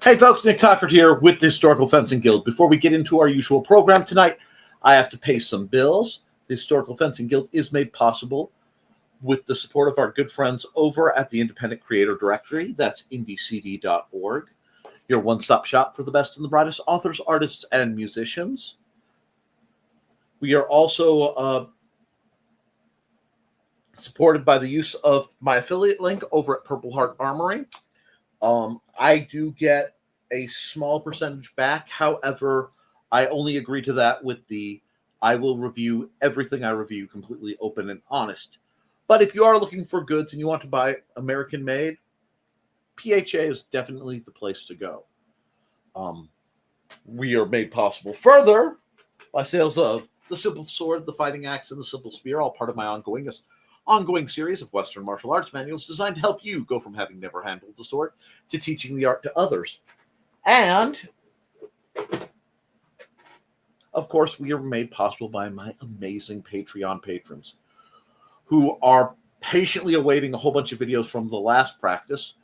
Hey folks, Nick Tuckert here with the Historical Fencing Guild. Before we get into our usual program tonight, I have to pay some bills. The Historical Fencing Guild is made possible with the support of our good friends over at the Independent Creator Directory. That's IndieCD.org, your one-stop shop for the best and the brightest authors, artists, and musicians. We are also supported by the use of my affiliate link over at Purple Heart Armory. I do get a small percentage back. However, I only agree to that with I will review everything I review completely open and honest. But if you are looking for goods and you want to buy American made, PHA is definitely the place to go. We are made possible further by sales of the Simple Sword, the Fighting Axe, and the Simple Spear, all part of my ongoing series of Western martial arts manuals designed to help you go from having never handled the sword to teaching the art to others. And, of course, we are made possible by my amazing Patreon patrons who are patiently awaiting a whole bunch of videos from the last practice.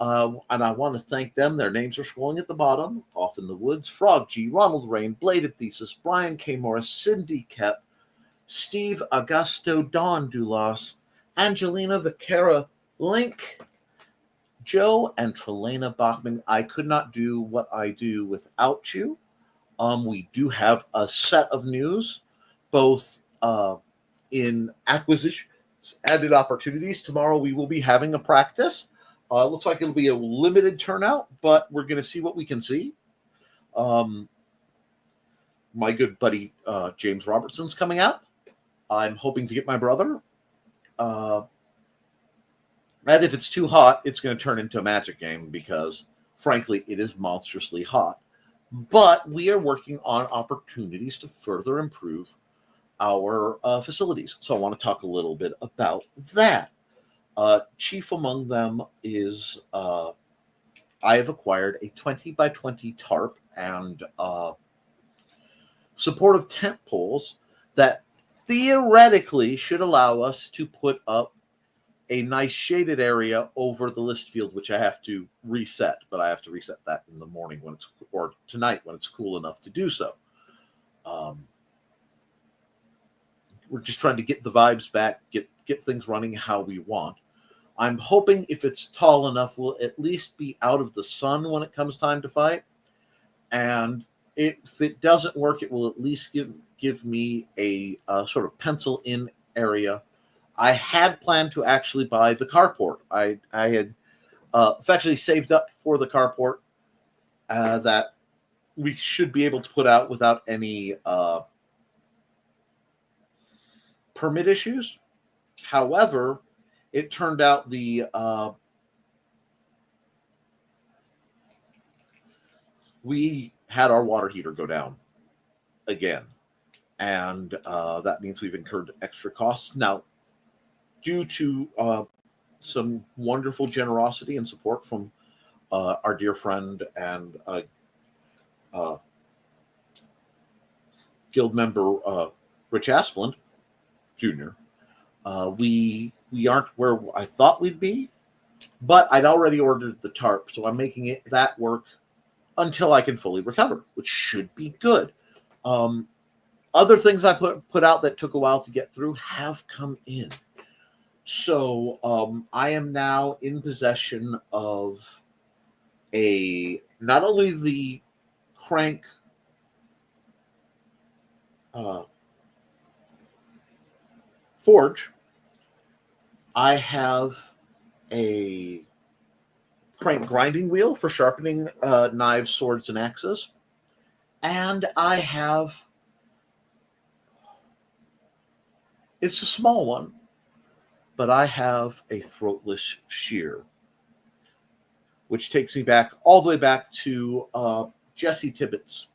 And I want to thank them. Their names are scrolling at the bottom. Off in the Woods, Frog G, Ronald, Riehn, Bladed Thesis, Brian K. Morris, Cindy Koepp, Steve, Agosto, Don, Dulas, Angelina, Vaquera-Linke, Joe, and Trilaina, Bachman. I could not do what I do without you. We do have a set of news, both in acquisitions and in opportunities. Tomorrow we will be having a practice. Looks like it'll be a limited turnout, but we're going to see what we can see. My good buddy James Robertson's coming out. I'm hoping to get my brother. And if it's too hot, it's going to turn into a magic game because, frankly, it is monstrously hot. But we are working on opportunities to further improve our facilities. So I want to talk a little bit about that. Chief among them is I have acquired a 20 by 20 tarp and supportive tent poles that theoretically should allow us to put up a nice shaded area over the list field, which I have to reset, but I have to reset that in the morning or tonight when it's cool enough to do so. We're just trying to get the vibes back, get things running how we want. I'm hoping if it's tall enough, we'll at least be out of the sun when it comes time to fight. And if it doesn't work, it will at least give me a sort of pencil-in area. I had planned to actually buy the carport. I had effectively saved up for the carport that we should be able to put out without any permit issues. However, it turned out we had our water heater go down again, and that means we've incurred extra costs. Now, due to some wonderful generosity and support from our dear friend and guild member Rich Asplund Jr., we aren't where I thought we'd be, but I'd already ordered the tarp, so I'm making that work until I can fully recover, which should be good. Other things I put out that took a while to get through have come in. So I am now in possession of not only the crank forge, I have a crank grinding wheel for sharpening knives, swords, and axes. And I have, it's a small one, but I have a throatless shear, which takes me back all the way back to Jesse Tibbetts,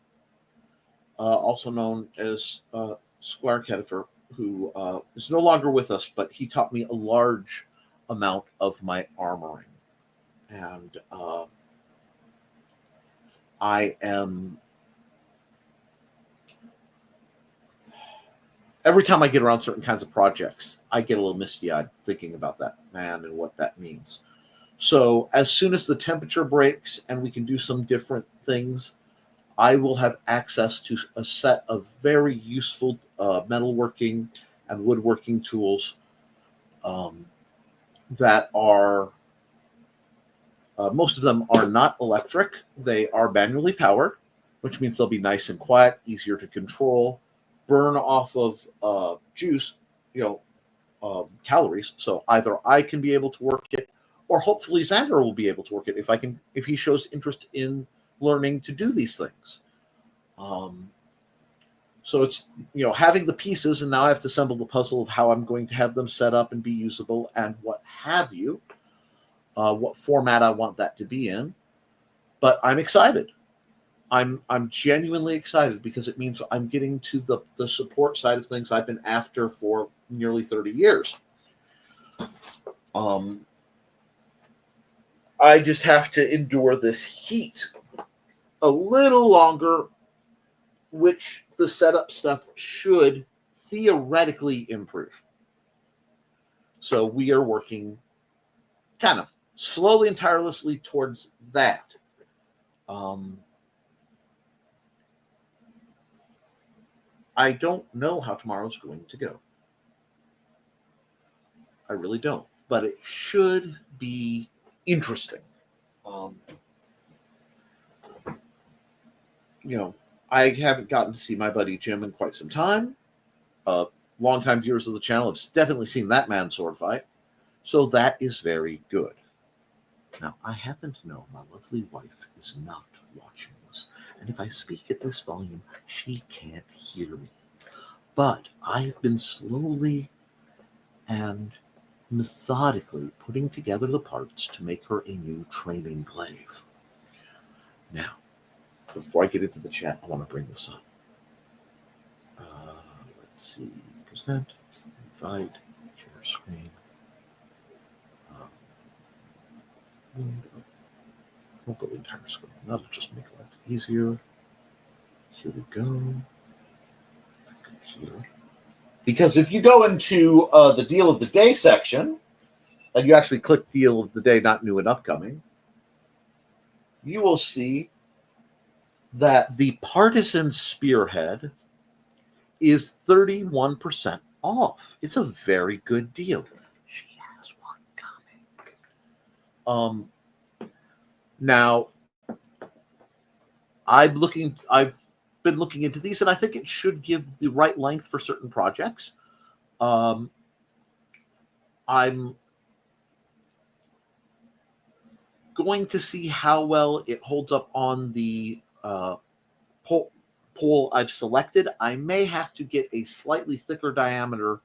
also known as Squire Kedifer, who is no longer with us, but he taught me a large amount of my armoring. And I am, every time I get around certain kinds of projects, I get a little misty-eyed thinking about that man and what that means. So as soon as the temperature breaks and we can do some different things, I will have access to a set of very useful metalworking and woodworking tools that are, most of them are not electric. They are manually powered, which means they'll be nice and quiet, easier to control, burn off of juice, calories. So either I can be able to work it, or hopefully Xander will be able to work it if he shows interest in learning to do these things. So it's, having the pieces, and now I have to assemble the puzzle of how I'm going to have them set up and be usable and what have you, what format I want that to be in. But I'm excited. I'm genuinely excited because it means I'm getting to the support side of things I've been after for nearly 30 years. I just have to endure this heat a little longer, which the setup stuff should theoretically improve. So we are working kind of slowly and tirelessly towards that. I don't know how tomorrow's going to go. I really don't. But it should be interesting. I haven't gotten to see my buddy Jim in quite some time. Longtime viewers of the channel have definitely seen that man sword fight. So that is very good. Now, I happen to know my lovely wife is not watching this. And if I speak at this volume, she can't hear me. But I've been slowly and methodically putting together the parts to make her a new training glaive. Now, before I get into the chat, I want to bring this up. Let's see. Present, invite, share screen. We'll go entire screen. That'll just make life easier. Here we go. Here. Because if you go into the deal of the day section, and you actually click deal of the day, not new and upcoming, you will see that the Partisan Spearhead is 31% off. It's a very good deal. She has one coming. Now, I've been looking into these, and I think it should give the right length for certain projects. I'm going to see how well it holds up on the pole I've selected. I may have to get a slightly thicker diameter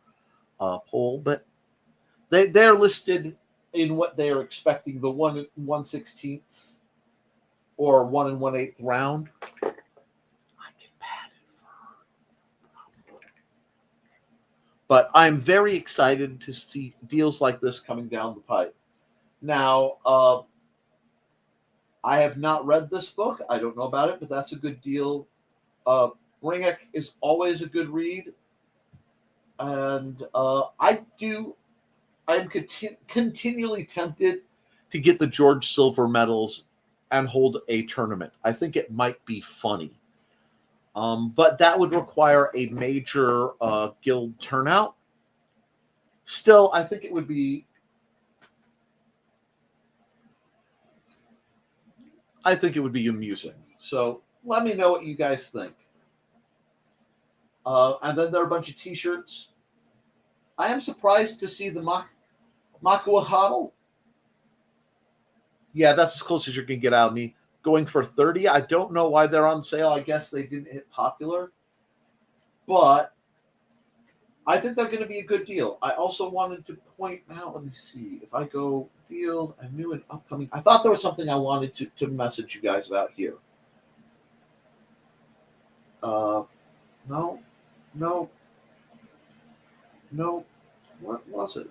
pole, but they're listed in what they are expecting, the 1 1/16 or 1 1/8 round. But I'm very excited to see deals like this coming down the pipe. Now, I have not read this book. I don't know about it, but that's a good deal. Riehn is always a good read. And I'm continually tempted to get the George Silver medals and hold a tournament. I think it might be funny. But that would require a major guild turnout. Still, I think it would be amusing. So let me know what you guys think. And then there are a bunch of t-shirts. I am surprised to see the Makua Huddle. Yeah, that's as close as you can get out of me. Going for 30. I don't know why they're on sale. I guess they didn't hit popular. But I think they're going to be a good deal. I also wanted to point out, let me see, if I go deal and new and upcoming. I thought there was something I wanted to message you guys about here. No. What was it?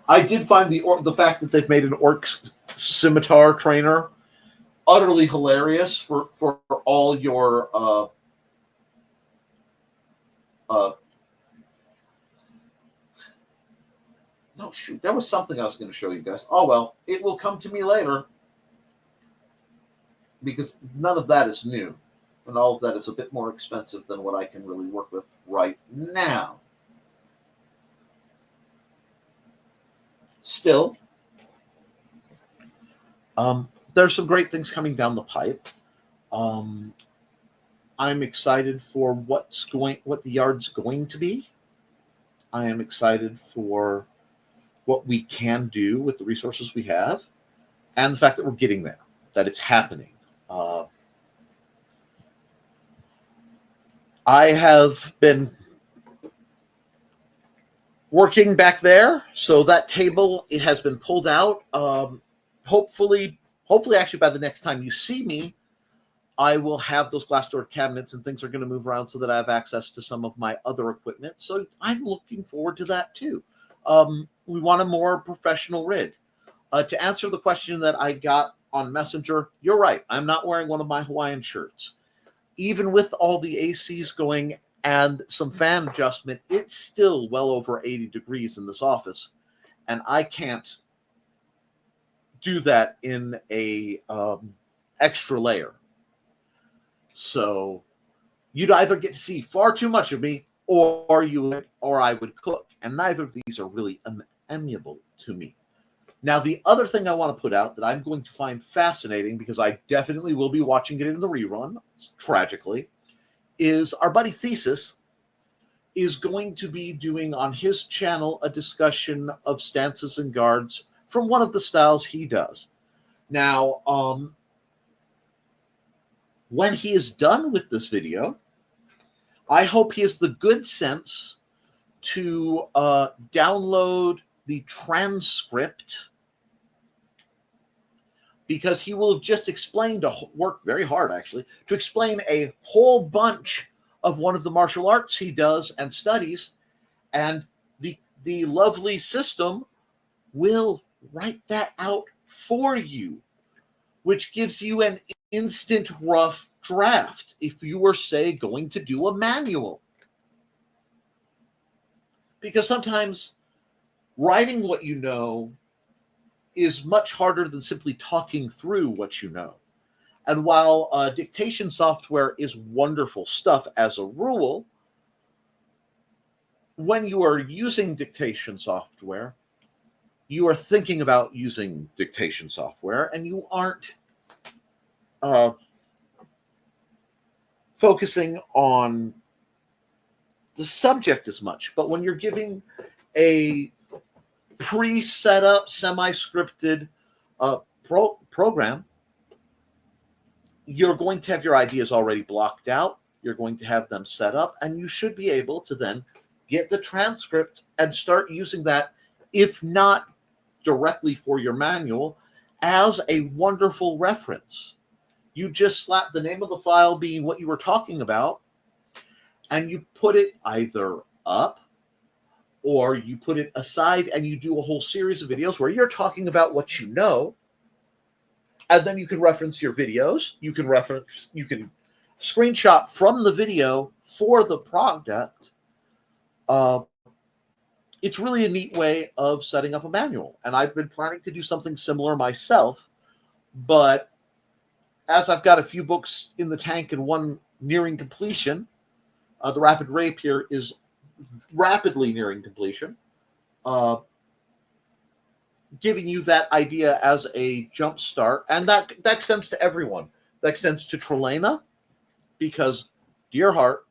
I did find the fact that they've made an orc scimitar trainer utterly hilarious for all your Oh, shoot. There was something I was going to show you guys. Oh, well, it will come to me later because none of that is new. And all of that is a bit more expensive than what I can really work with right now. Still, there's some great things coming down the pipe. I'm excited for what the yard's going to be. I am excited for what we can do with the resources we have, and the fact that we're getting there, that it's happening. I have been working back there, so that table, it has been pulled out. Hopefully, actually by the next time you see me, I will have those glass door cabinets and things are going to move around so that I have access to some of my other equipment. So I'm looking forward to that too. We want a more professional rig. To answer the question that I got on Messenger, you're right. I'm not wearing one of my Hawaiian shirts. Even with all the ACs going and some fan adjustment, it's still well over 80 degrees in this office. And I can't do that in a extra layer. So you'd either get to see far too much of me or I would cook. And neither of these are really amiable to me. Now, the other thing I want to put out that I'm going to find fascinating, because I definitely will be watching it in the rerun, tragically, is our buddy Thesis is going to be doing on his channel a discussion of stances and guards from one of the styles he does. Now, when he is done with this video, I hope he has the good sense to download the transcript, because he will have just explained, worked very hard actually, to explain a whole bunch of one of the martial arts he does and studies, and the lovely system will write that out for you, which gives you an instant rough draft if you were, say, going to do a manual. Because sometimes writing what you know is much harder than simply talking through what you know. And while dictation software is wonderful stuff as a rule, when you are using dictation software, you are thinking about using dictation software, and you aren't focusing on the subject as much. But when you're giving a pre-set up, semi-scripted program, you're going to have your ideas already blocked out. You're going to have them set up, and you should be able to then get the transcript and start using that, if not directly for your manual, as a wonderful reference. You just slap the name of the file being what you were talking about, and you put it either up or you put it aside, and you do a whole series of videos where you're talking about what you know, and then you can reference your videos. You can screenshot from the video for the product. It's really a neat way of setting up a manual, and I've been planning to do something similar myself, but as I've got a few books in the tank and one nearing completion, the Rapid Rape here is rapidly nearing completion, giving you that idea as a jump start. And that extends to everyone. That extends to Trilaina, because, dear heart,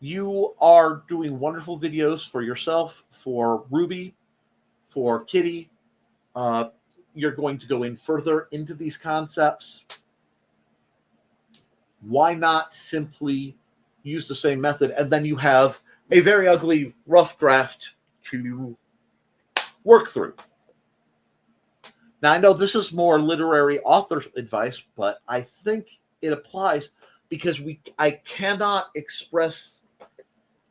you are doing wonderful videos for yourself, for Ruby, for Kitty. You're going to go in further into these concepts. Why not simply use the same method, and then you have a very ugly rough draft to work through? Now, I know this is more literary author advice, but I think it applies, because I cannot express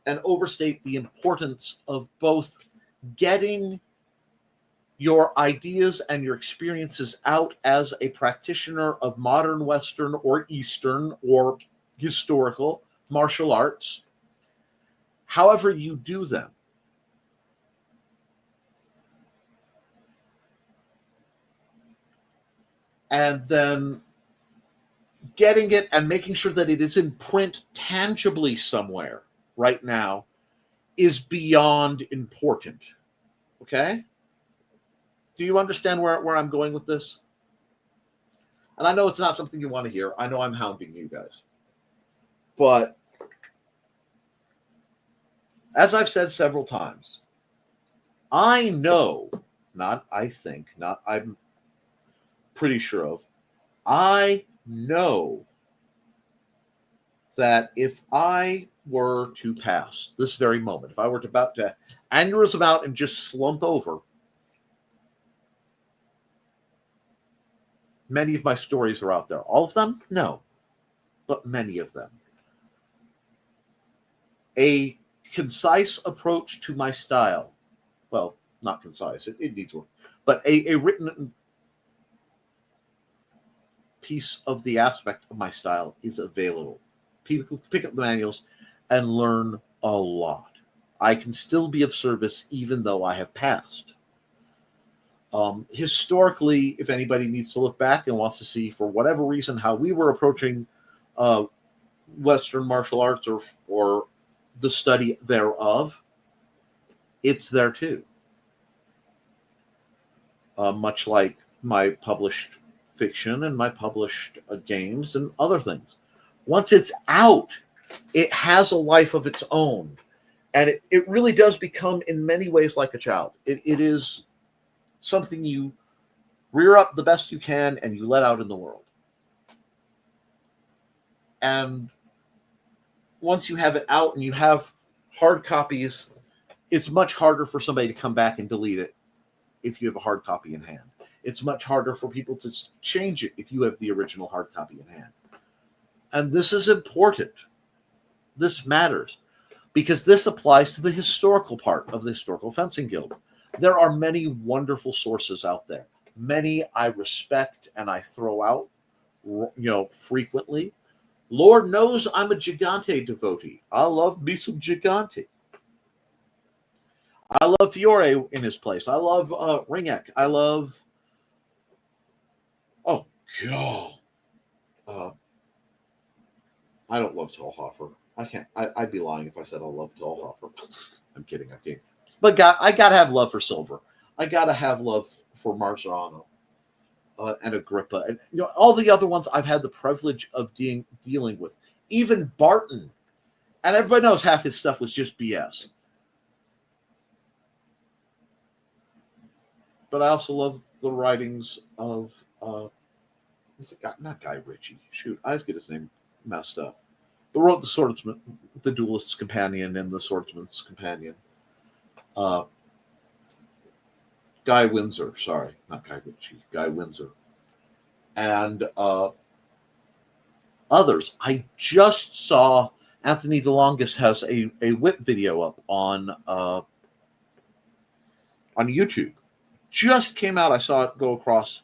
and overstate the importance of both getting your ideas and your experiences out as a practitioner of modern Western or Eastern or historical martial arts, however you do them. and then getting it and making sure that it is in print tangibly somewhere right now is beyond important. Okay? Do you understand where I'm going with this? And I know it's not something you want to hear. I know I'm hounding you guys. But as I've said several times, I know, not I think, not I'm pretty sure of, I know that if I were to pass this very moment, if I were about to aneurysm out and just slump over, many of my stories are out there. All of them? No. But many of them. A concise approach to my style. Well, not concise. It needs work. But a written piece of the aspect of my style is available. People pick up the manuals and learn a lot. I can still be of service even though I have passed. Historically, if anybody needs to look back and wants to see, for whatever reason, how we were approaching Western martial arts or the study thereof, it's there too. Much like my published fiction and my published games and other things. Once it's out, it has a life of its own. And it really does become, in many ways, like a child. It is something you rear up the best you can and you let out in the world. And once you have it out and you have hard copies, it's much harder for somebody to come back and delete it if you have a hard copy in hand. It's much harder for people to change it if you have the original hard copy in hand. And this is important. This matters because this applies to the historical part of the Historical Fencing Guild. There are many wonderful sources out there. Many I respect and I throw out, frequently. Lord knows I'm a Gigante devotee. I love me some Gigante. I love Fiore in his place. I love Ringek. I love... Oh, God. I don't love Tallhofer. I can't. I'd be lying if I said I love Tallhofer. I'm kidding. I can't. But I got to have love for Silver. I got to have love for Marzano and Agrippa. And all the other ones I've had the privilege of dealing with. Even Barton. And everybody knows half his stuff was just BS. But I also love the writings of... what's it got? Not Guy Ritchie. Shoot, I always get his name messed up. But wrote the Swordsman, the Duelist's Companion, and the Swordsman's Companion. Guy Windsor, sorry, not Guy Ritchie, Guy Windsor, and others. I just saw Anthony DeLongis has a whip video up on YouTube. Just came out. I saw it go across.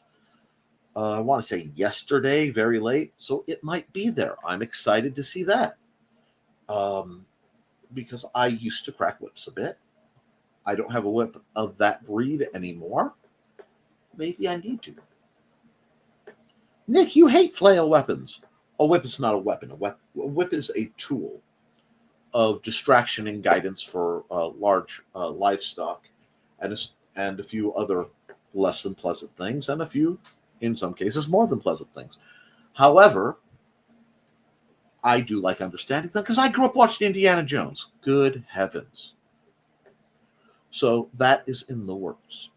I want to say yesterday, very late, so it might be there. I'm excited to see that because I used to crack whips a bit. I don't have a whip of that breed anymore. Maybe I need to. Nick, you hate flail weapons. A whip is not a weapon. A whip is a tool of distraction and guidance for large livestock and a few other less than pleasant things, and a few, in some cases, more than pleasant things. However, I do like understanding them because I grew up watching Indiana Jones. Good heavens. So that is in the works.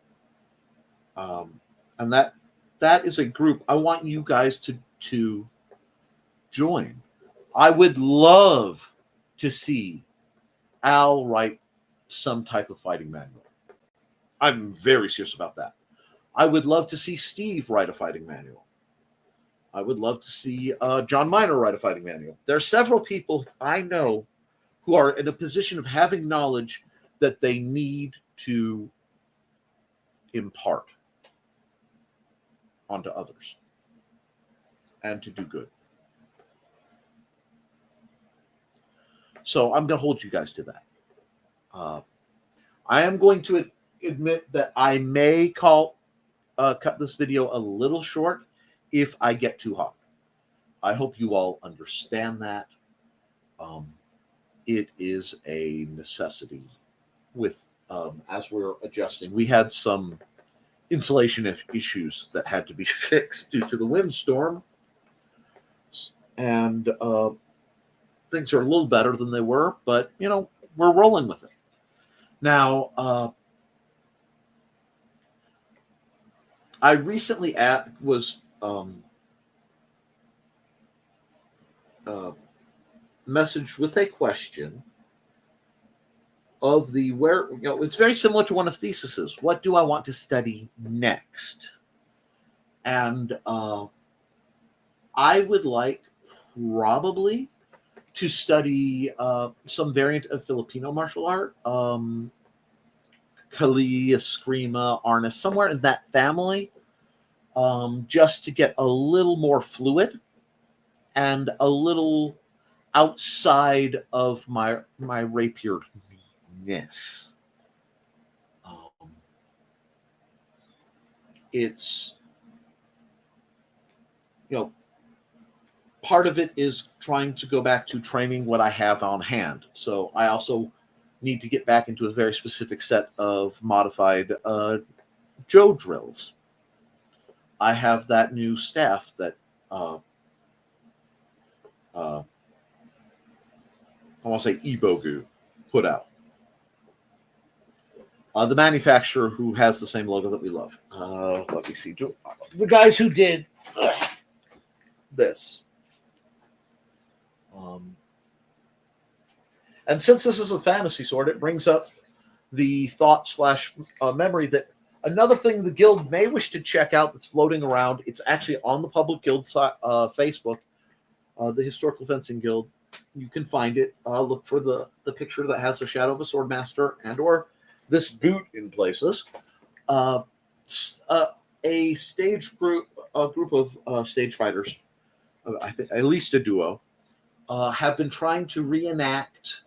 And that is a group I want you guys to join. I would love to see Al write some type of fighting manual. I'm very serious about that. I would love to see Steve write a fighting manual. I would love to see John Miner write a fighting manual. There are several people I know who are in a position of having knowledge that they need to impart onto others and to do good. So I'm going to hold you guys to that. I am going to admit that I may cut this video a little short if I get too hot. I hope you all understand that. It is a necessity with as we're adjusting. We had some insulation issues that had to be fixed due to the windstorm, and things are a little better than they were, but we're rolling with it. Now, I recently was messaged with a question of where it's very similar to one of theses. What do I want to study next? And I would like probably to study some variant of Filipino martial art, Kali, Eskrima, Arnis, somewhere in that family, just to get a little more fluid and a little outside of my rapier-ness. It's, part of it is trying to go back to training what I have on hand. So I also need to get back into a very specific set of modified Joe drills. I have that new staff that I want to say Ibogu put out. The manufacturer who has the same logo that we love. Let me see. The guys who did this. And since this is a fantasy sword, it brings up the thought / memory that another thing the guild may wish to check out that's floating around. It's actually on the public guild Facebook, the Historical Fencing Guild. You can find it. Look for the picture that has the shadow of a swordmaster and or this boot in places. A stage group, a group of stage fighters, I think at least a duo, have been trying to reenact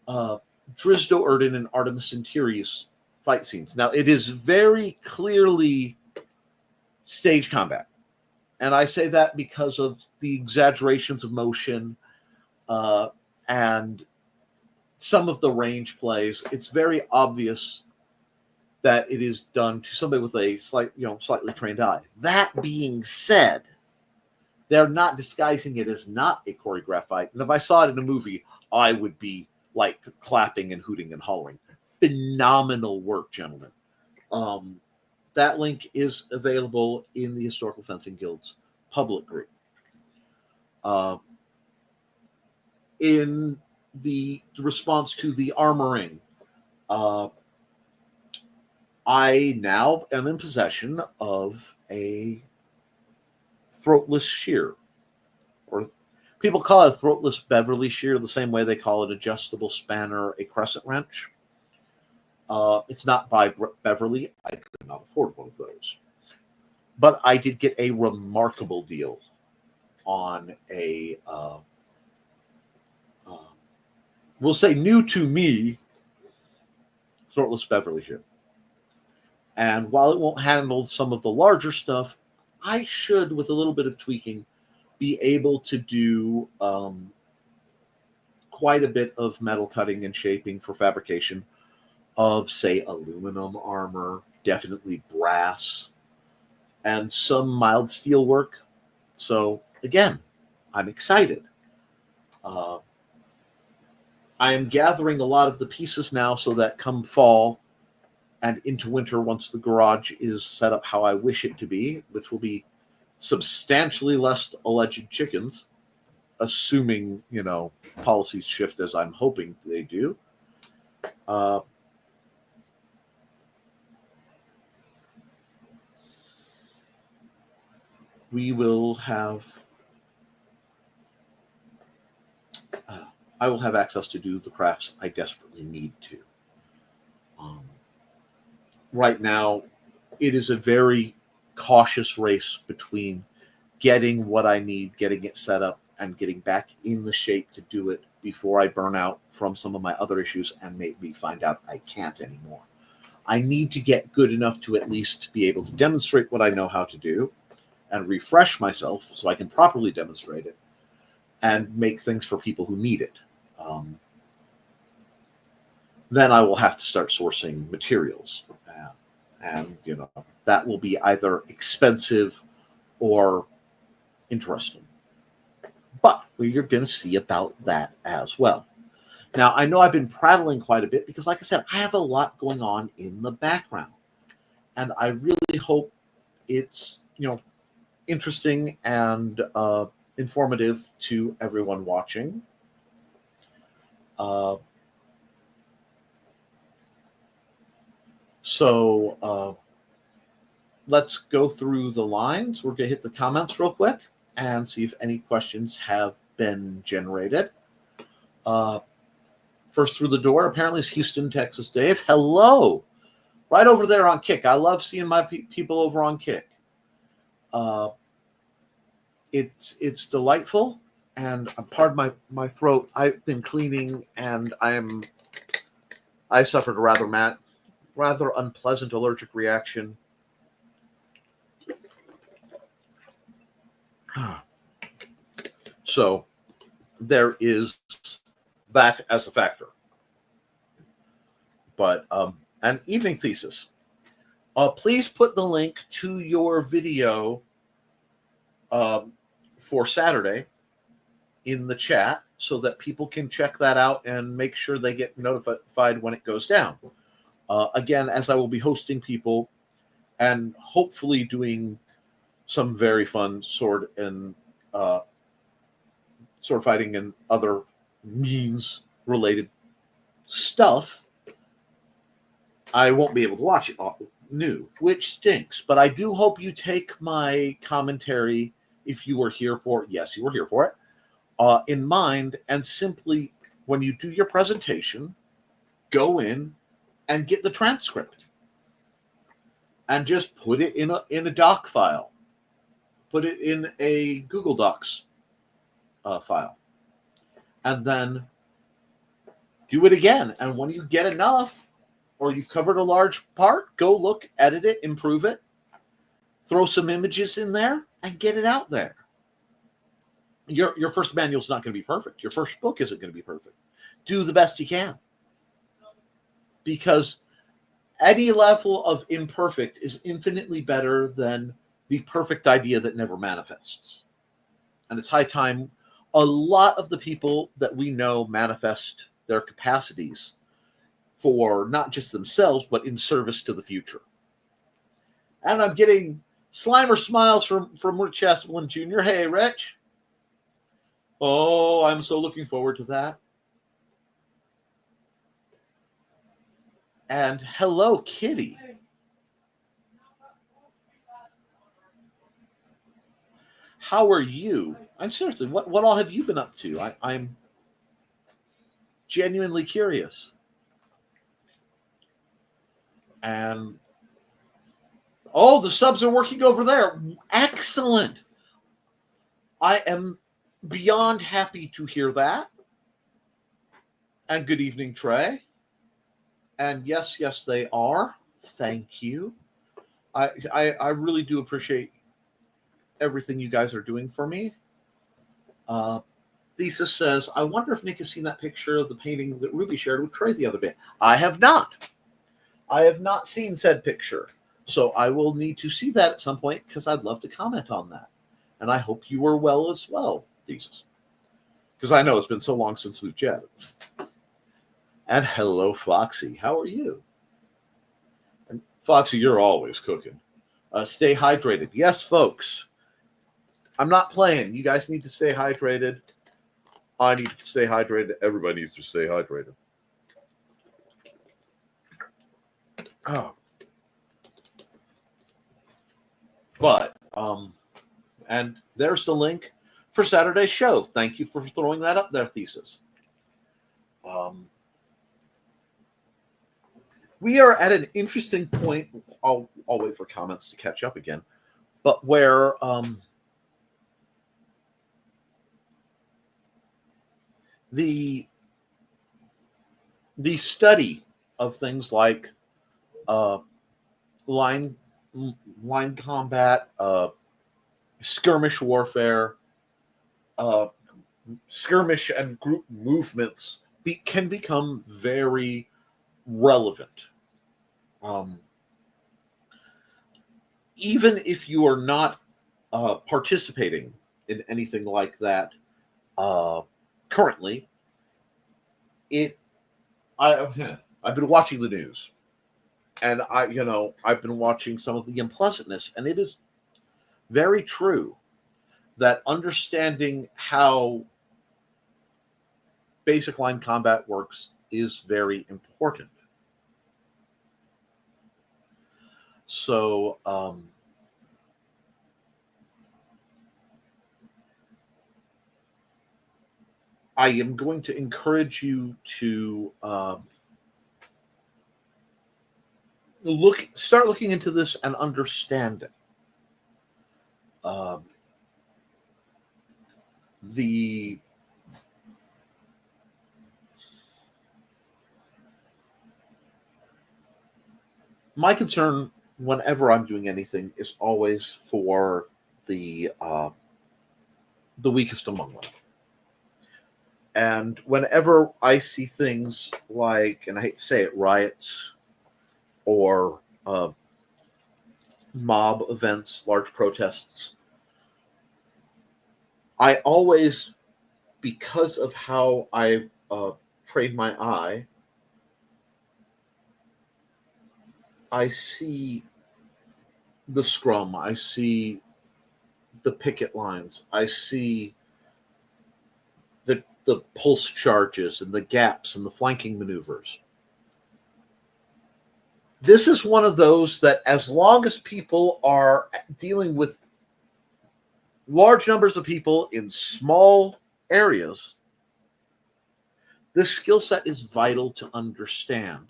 Drizdo Erdin and Artemis Interius fight scenes. Now, it is very clearly stage combat. And I say that because of the exaggerations of motion and some of the range plays. It's very obvious that it is done to somebody with a slightly trained eye. That being said, they're not disguising it as not a choreographed fight. And if I saw it in a movie, I would be like clapping and hooting and hollering. Phenomenal work, gentlemen. That link is available in the Historical Fencing Guild's public group. In the response to the armoring, I now am in possession of a throatless shear, or people call it a throatless Beverly shear the same way they call it adjustable spanner, a crescent wrench. It's not by Beverly. I could not afford one of those. But I did get a remarkable deal on a, we'll say new to me, throatless Beverly shear. And while it won't handle some of the larger stuff, I should, with a little bit of tweaking, be able to do quite a bit of metal cutting and shaping for fabrication of, say, aluminum armor, definitely brass, and some mild steel work. So, again, I'm excited. I am gathering a lot of the pieces now so that come fall and into winter, once the garage is set up how I wish it to be, which will be substantially less alleged chickens, assuming, policies shift as I'm hoping they do. We will have, I will have access to do the crafts I desperately need to. Right now, it is a very cautious race between getting what I need, getting it set up, and getting back in the shape to do it before I burn out from some of my other issues and maybe find out I can't anymore. I need to get good enough to at least be able to demonstrate what I know how to do, and refresh myself so I can properly demonstrate it and make things for people who need it. Then I will have to start sourcing materials. And, that will be either expensive or interesting. But you're going to see about that as well. Now, I know I've been prattling quite a bit because, like I said, I have a lot going on in the background. And I really hope it's, interesting and informative to everyone watching. So let's go through the lines. We're going to hit the comments real quick and see if any questions have been generated. First through the door, apparently, is Houston, Texas Dave. Hello. Right over there on Kick. I love seeing my people over on Kick. It's delightful, and pardon my throat. I've been cleaning, and I suffered a rather unpleasant allergic reaction. So there is that as a factor. But an evening thesis. Please put the link to your video for Saturday in the chat so that people can check that out and make sure they get notified when it goes down. Again, as I will be hosting people and hopefully doing some very fun sword fighting and other means related stuff, I won't be able to watch it new, which stinks. But I do hope you take my commentary, if you were here for it, yes, you were here for it, in mind, and simply, when you do your presentation, go in and get the transcript and just put it in a doc file. Put it in a Google Docs file. And then do it again. And when you get enough, or you've covered a large part, go look, edit it, improve it, throw some images in there, and get it out there. Your first manual is not going to be perfect. Your first book isn't going to be perfect. Do the best you can. Because any level of imperfect is infinitely better than the perfect idea that never manifests. And it's high time a lot of the people that we know manifest their capacities for not just themselves, but in service to the future. And I'm getting Slimer smiles from Rich Chaswell Jr. Hey, Rich. Oh, I'm so looking forward to that. And hello, Kitty. How are you? I'm seriously, what all have you been up to? I'm genuinely curious. And oh, the subs are working over there. Excellent. I am beyond happy to hear that. And good evening, Trey. And yes, they are. Thank you. I really do appreciate everything you guys are doing for me. Thesis says, I wonder if Nick has seen that picture of the painting that Ruby shared with Trey the other day. I have not. I have not seen said picture. So I will need to see that at some point because I'd love to comment on that. And I hope you are well as well, Thesis. Because I know it's been so long since we've chatted. And hello, Foxy. How are you? And Foxy, you're always cooking. Stay hydrated. Yes, folks. I'm not playing. You guys need to stay hydrated. I need to stay hydrated. Everybody needs to stay hydrated. Oh. But, and there's the link for Saturday's show. Thank you for throwing that up there, Thesis. We are at an interesting point. I'll wait for comments to catch up again. But where the study of things like line combat, skirmish warfare, skirmish and group movements can become very relevant. Even if you are not participating in anything like that currently, I've been watching the news, and I've been watching some of the unpleasantness, and it is very true that understanding how basic line combat works is very important. So, I am going to encourage you to start looking into this and understand it. My concern whenever I'm doing anything is always for the weakest among them. And whenever I see things like, and I hate to say it, riots or mob events, large protests, I always, because of how I trained my eye, I see the scrum, I see the picket lines, I see the pulse charges and the gaps and the flanking maneuvers. This is one of those that, as long as people are dealing with large numbers of people in small areas, this skill set is vital to understand,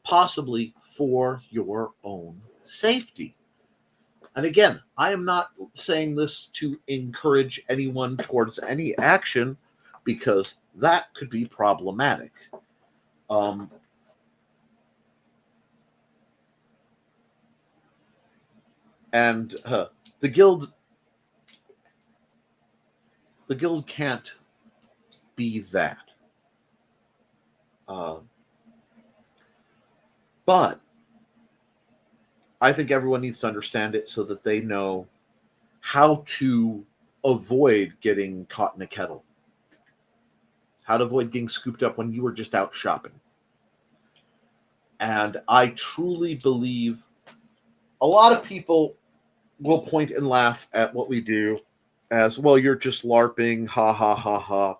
possibly for your own safety. And again, I am not saying this to encourage anyone towards any action, because that could be problematic. And the guild can't be that. But I think everyone needs to understand it so that they know how to avoid getting caught in a kettle, how to avoid getting scooped up when you were just out shopping. And I truly believe a lot of people will point and laugh at what we do as, well, you're just LARPing, ha, ha, ha, ha.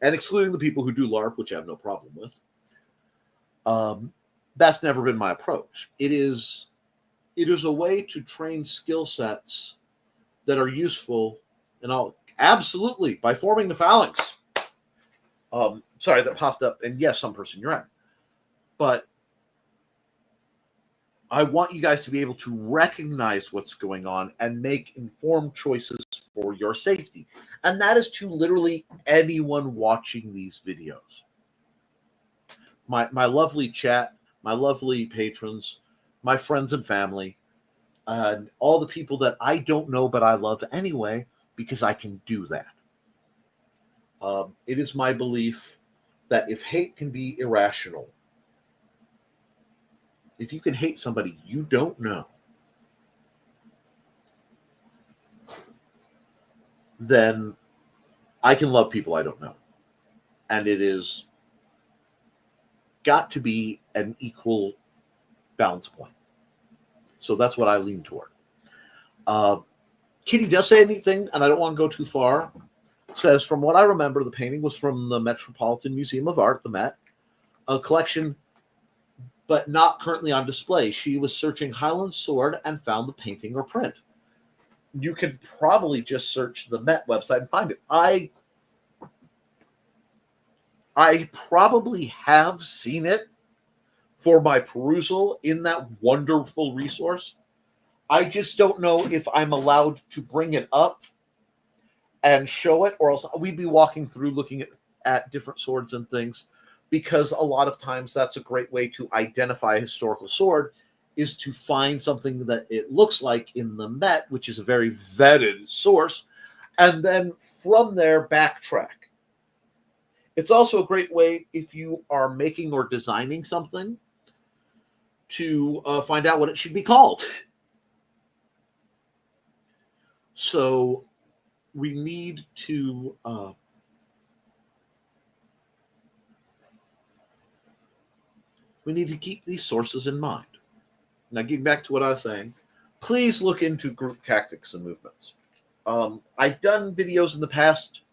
And excluding the people who do LARP, which I have no problem with, that's never been my approach. It is a way to train skill sets that are useful, and absolutely, by forming the phalanx. Sorry, that popped up, and yes, some person, you're right. But I want you guys to be able to recognize what's going on and make informed choices for your safety. And that is to literally anyone watching these videos. My lovely chat, my lovely patrons, my friends and family, and all the people that I don't know but I love anyway, because I can do that. It is my belief that if hate can be irrational, if you can hate somebody you don't know, then I can love people I don't know. And it is got to be an equal balance point. So that's what I lean toward. Kitty does say anything, and I don't want to go too far. Says, from what I remember, the painting was from the Metropolitan Museum of Art, the Met, a collection, but not currently on display. She was searching Highland Sword and found the painting or print. You could probably just search the Met website and find it. I probably have seen it for my perusal in that wonderful resource. I just don't know if I'm allowed to bring it up and show it, or else we'd be walking through looking at different swords and things, because a lot of times that's a great way to identify a historical sword is to find something that it looks like in the Met, which is a very vetted source, and then from there backtrack. It's also a great way if you are making or designing something to find out what it should be called. So we need to keep these sources in mind. Now, getting back to what I was saying, please look into group tactics and movements. I've done videos in the past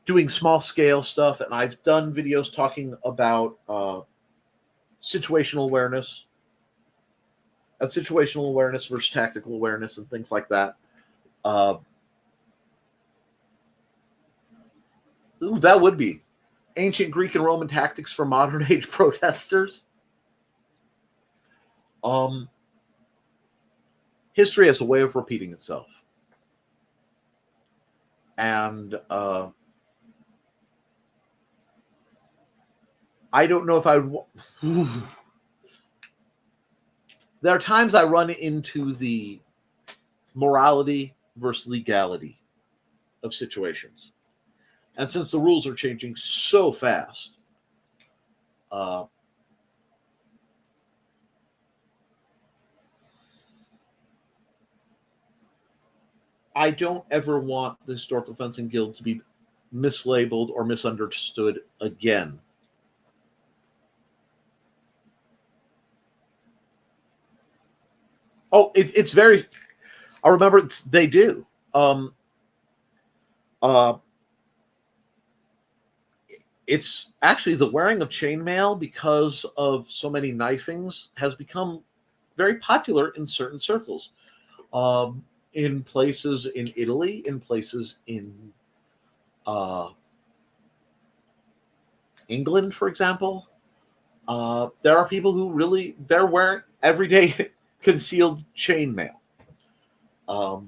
doing small scale stuff, and I've done videos talking about situational awareness and situational awareness versus tactical awareness and things like that. That would be ancient Greek and Roman tactics for modern age protesters. History has a way of repeating itself. And I don't know if I would. There are times I run into the morality versus legality of situations. And since the rules are changing so fast, I don't ever want the Historical Fencing Guild to be mislabeled or misunderstood again. Oh, it's very. I remember they do. It's actually the wearing of chainmail because of so many knifings has become very popular in certain circles. In places in Italy, in places in England, for example, there are people who really they're wearing everyday concealed chainmail. Well,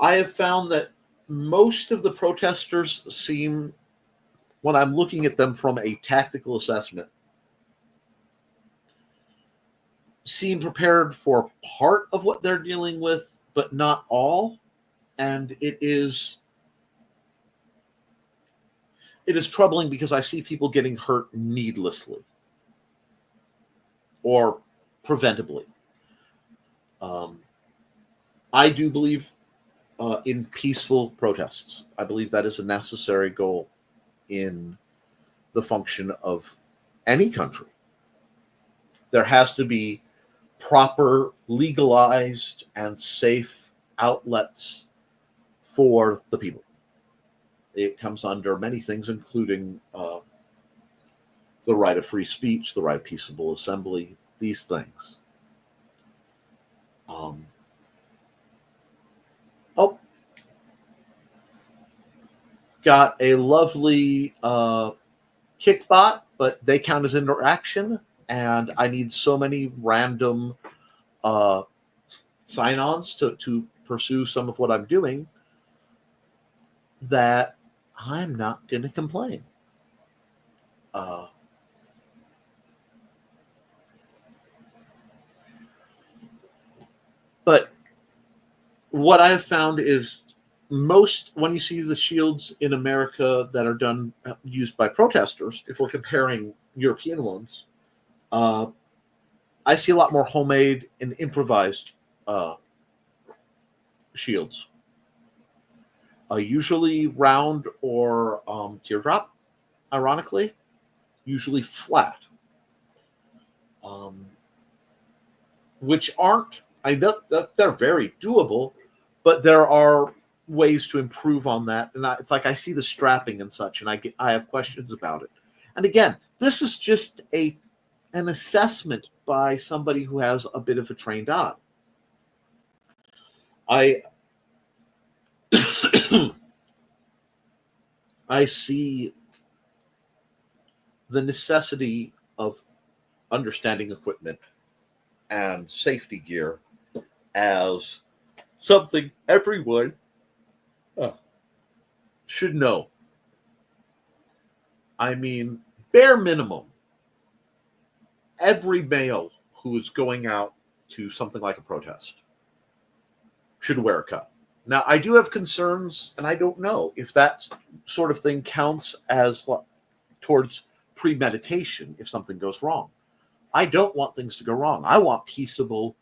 I have found that most of the protesters seem, when I'm looking at them from a tactical assessment, seem prepared for part of what they're dealing with, but not all. And it is troubling because I see people getting hurt needlessly or preventably. I do believe in peaceful protests. I believe that is a necessary goal in the function of any country. There has to be proper, legalized, and safe outlets for the people. It comes under many things, including the right of free speech, the right of peaceable assembly, these things. Got a lovely kickbot, but they count as interaction, and I need so many random sign-ons to pursue some of what I'm doing that I'm not going to complain. But what I have found is most, when you see the shields in America that are used by protesters, if we're comparing European ones, I see a lot more homemade and improvised shields. Usually round or teardrop, ironically, usually flat. Which aren't, they're very doable, but there are ways to improve on that. And it's like I see the strapping and such, and I have questions about it. And again, this is just an assessment by somebody who has a bit of a trained eye. I see the necessity of understanding equipment and safety gear as something everyone should know. I mean, bare minimum, every male who is going out to something like a protest should wear a cup. Now, I do have concerns, and I don't know if that sort of thing counts as towards premeditation if something goes wrong. I don't want things to go wrong. I want peaceable,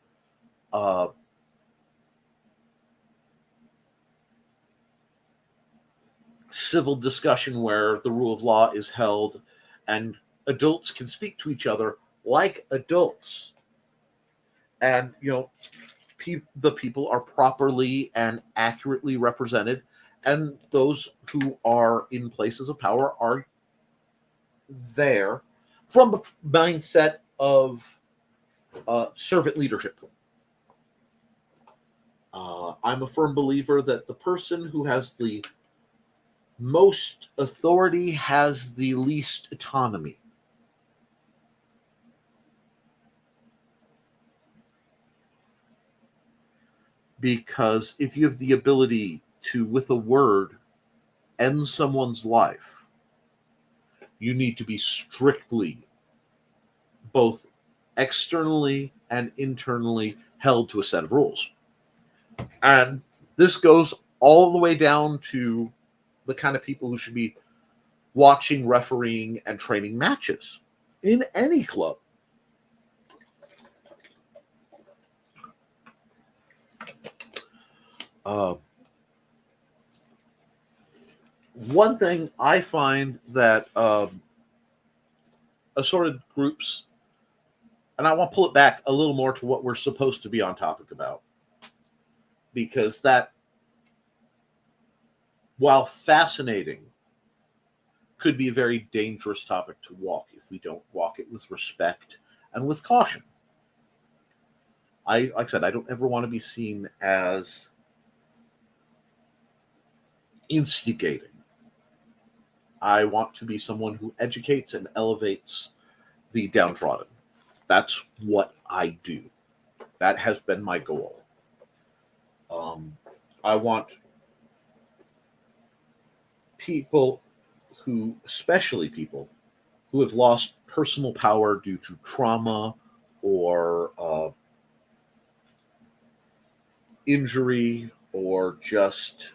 civil discussion where the rule of law is held and adults can speak to each other like adults. And, the people are properly and accurately represented, and those who are in places of power are there from a mindset of servant leadership. I'm a firm believer that the person who has the most authority has the least autonomy. Because if you have the ability to, with a word, end someone's life, you need to be strictly, both externally and internally, held to a set of rules. And this goes all the way down to the kind of people who should be watching, refereeing, and training matches in any club. One thing I find that assorted groups, and I want to pull it back a little more to what we're supposed to be on topic about, because that, while fascinating, could be a very dangerous topic to walk if we don't walk it with respect and with caution. Like I said, I don't ever want to be seen as instigating. I want to be someone who educates and elevates the downtrodden. That's what I do. That has been my goal. I want people who, especially people who have lost personal power due to trauma or injury or just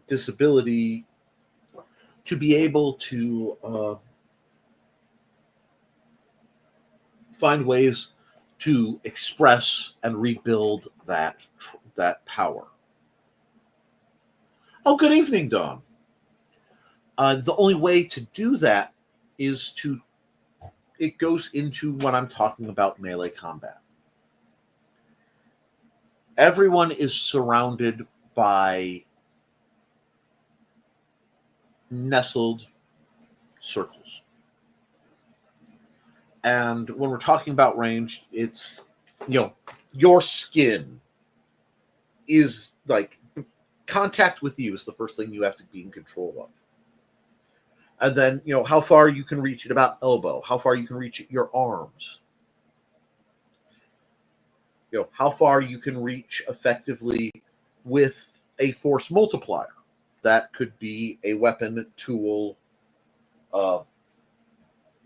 disability, to be able to find ways to express and rebuild that power. Oh, good evening, Dawn. The only way to do that is it goes into what I'm talking about, melee combat. Everyone is surrounded by nestled circles. And when we're talking about range, it's, your skin is like, contact with you is the first thing you have to be in control of. And then, how far you can reach at about elbow, how far you can reach at your arms. How far you can reach effectively with a force multiplier. That could be a weapon, tool,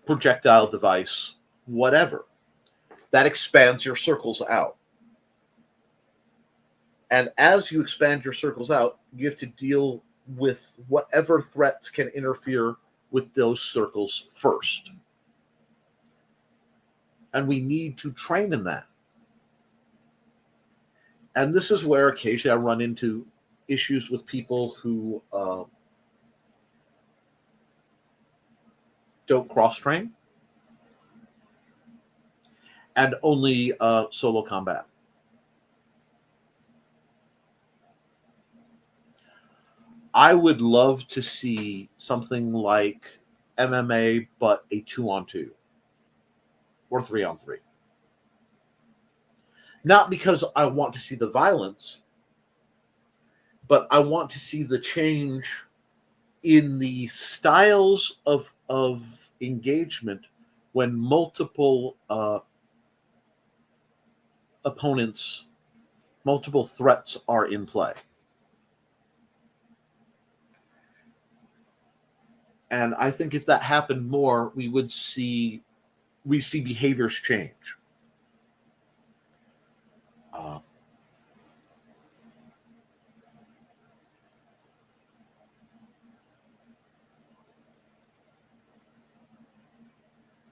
projectile device, whatever. That expands your circles out. And as you expand your circles out, you have to deal with whatever threats can interfere with those circles first. And we need to train in that. And this is where occasionally I run into issues with people who don't cross-train and only solo combat. I would love to see something like MMA, but a 2-on-2 or 3-on-3. Not because I want to see the violence, but I want to see the change in the styles of engagement when multiple opponents, multiple threats are in play. And I think if that happened more, we see behaviors change.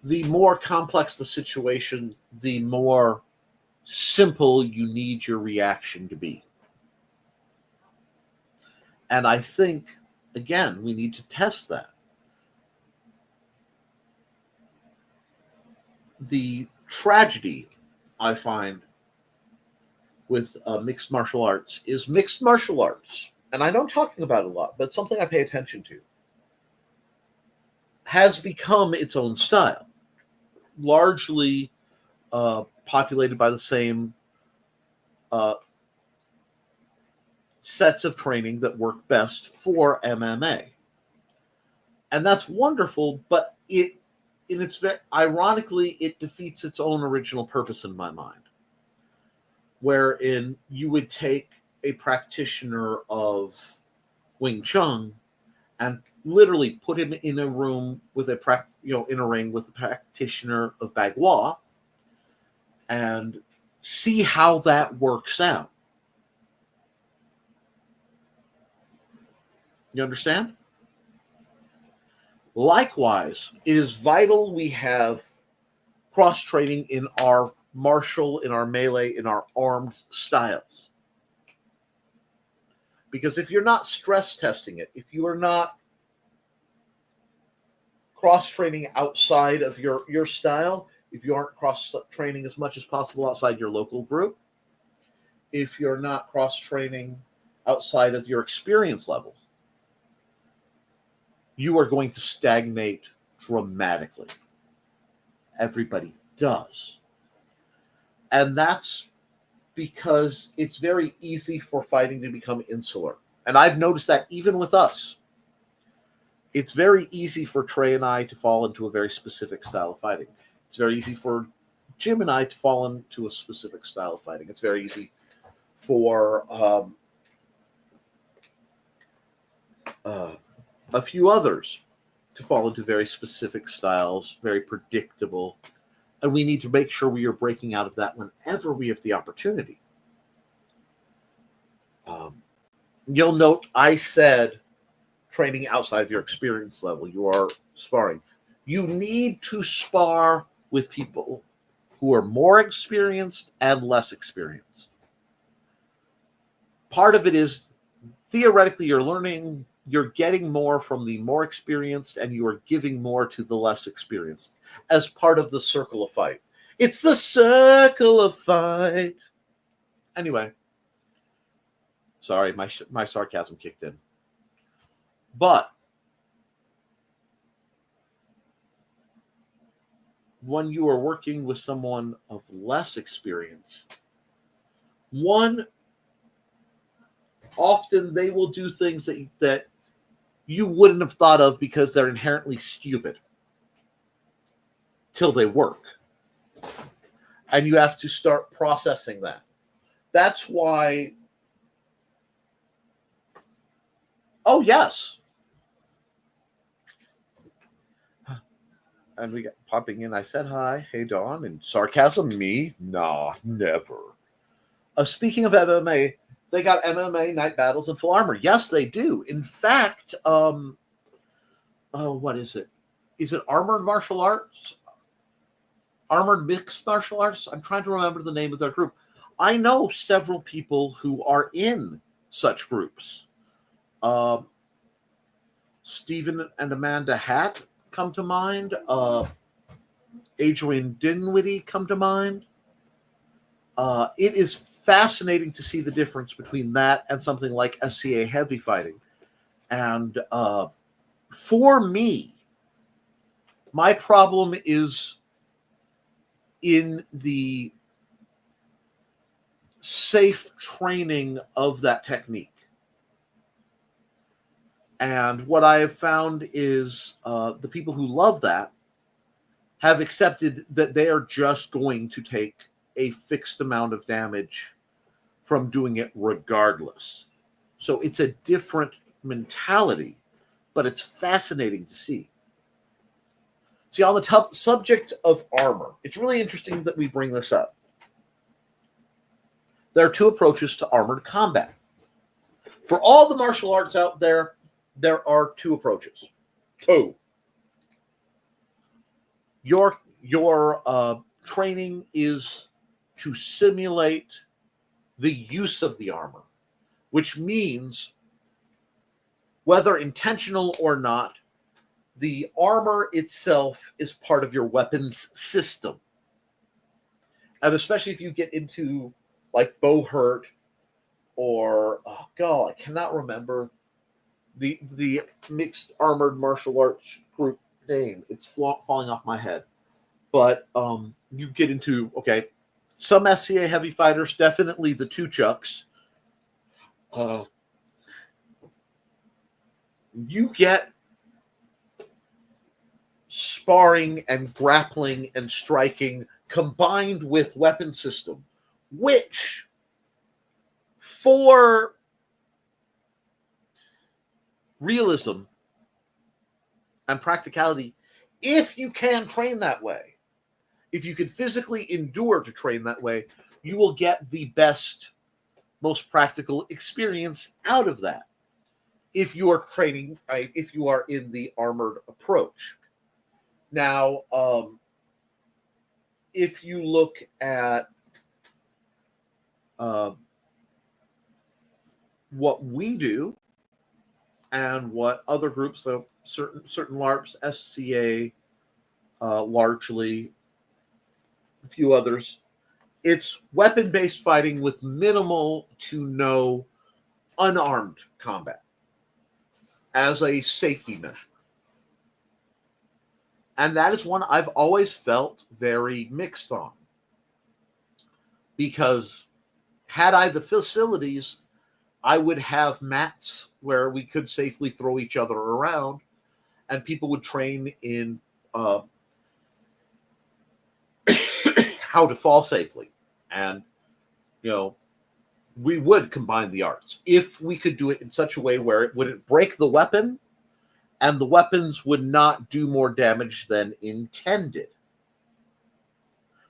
The more complex the situation, the more simple you need your reaction to be. And I think, again, we need to test that. The tragedy I find with mixed martial arts is mixed martial arts, and I know I'm talking about it a lot, but something I pay attention to, has become its own style, largely populated by the same sets of training that work best for MMA. And that's wonderful, but ironically, it defeats its own original purpose in my mind. Wherein you would take a practitioner of Wing Chun and literally put him in a room with in a ring with a practitioner of Bagua and see how that works out. You understand? Likewise, it is vital we have cross-training in our martial, in our melee, in our armed styles. Because if you're not stress testing it, if you are not cross-training outside of your style, if you aren't cross-training as much as possible outside your local group, if you're not cross-training outside of your experience level, you are going to stagnate dramatically. Everybody does. And that's because it's very easy for fighting to become insular. And I've noticed that even with us. It's very easy for Trey and I to fall into a very specific style of fighting. It's very easy for Jim and I to fall into a specific style of fighting. It's very easy for a few others to fall into very specific styles, very predictable. And we need to make sure we are breaking out of that whenever we have the opportunity. You'll note I said training outside of your experience level. You are sparring. You need to spar with people who are more experienced and less experienced. Part of it is theoretically you're getting more from the more experienced and you are giving more to the less experienced as part of the circle of fight. It's the circle of fight. Anyway, sorry, my sarcasm kicked in. But when you are working with someone of less experience, often they will do things that you wouldn't have thought of because they're inherently stupid till they work. And you have to start processing that. That's why... Oh, yes. And we got popping in. I said hi. Hey, Dawn. And sarcasm, me? Nah, never. Speaking of MMA, they got MMA night battles in full armor. Yes, they do. In fact, what is it? Is it armored martial arts? Armored mixed martial arts? I'm trying to remember the name of their group. I know several people who are in such groups. Stephen and Amanda Hatt come to mind. Adrian Dinwiddie come to mind. It is fascinating to see the difference between that and something like SCA heavy fighting. And for me, my problem is in the safe training of that technique. And what I have found is the people who love that have accepted that they are just going to take a fixed amount of damage from doing it regardless. So it's a different mentality but it's fascinating to see. See, on the subject of armor, it's really interesting that we bring this up. There are two approaches to armored combat. For all the martial arts out there, there are two approaches. Two. Your training is to simulate the use of the armor, which means, whether intentional or not, the armor itself is part of your weapons system. And especially if you get into like bow hurt, or oh god, I cannot remember the mixed armored martial arts group name. It's falling off my head. But you get into, okay, some SCA heavy fighters, definitely the two chucks. You get sparring and grappling and striking combined with weapon system, which for realism and practicality, if you can train that way, if you can physically endure to train that way, you will get the best, most practical experience out of that. If you are training, right, if you are in the armored approach. Now, if you look at what we do and what other groups, so certain LARPs, SCA, largely, a few others, it's weapon-based fighting with minimal to no unarmed combat as a safety measure. And that is one I've always felt very mixed on. Because had I the facilities, I would have mats where we could safely throw each other around, and people would train in how to fall safely. And, you know, we would combine the arts if we could do it in such a way where it wouldn't break the weapon and the weapons would not do more damage than intended.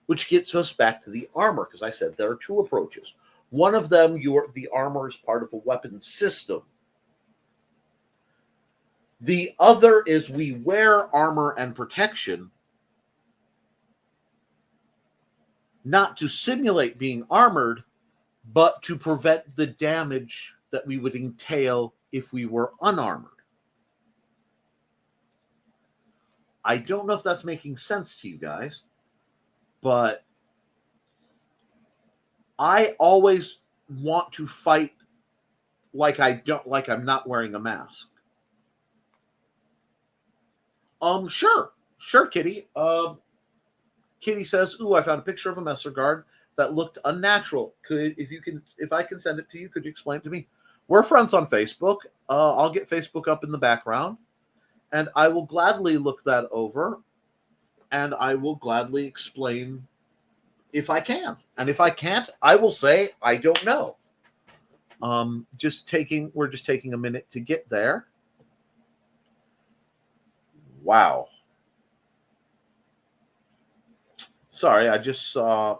Which gets us back to the armor, because I said there are two approaches. One of them, the armor is part of a weapon system. The other is we wear armor and protection not to simulate being armored, but to prevent the damage that we would entail if we were unarmored. I don't know if that's making sense to you guys, but I always want to fight like I'm not wearing a mask. Sure, Kitty. Kitty says, "Ooh, I found a picture of a messer guard that looked unnatural. If I can send it to you, could you explain it to me?" We're friends on Facebook. I'll get Facebook up in the background, and I will gladly look that over, and I will gladly explain if I can. And if I can't, I will say I don't know. We're just taking a minute to get there. Wow. Sorry, I just saw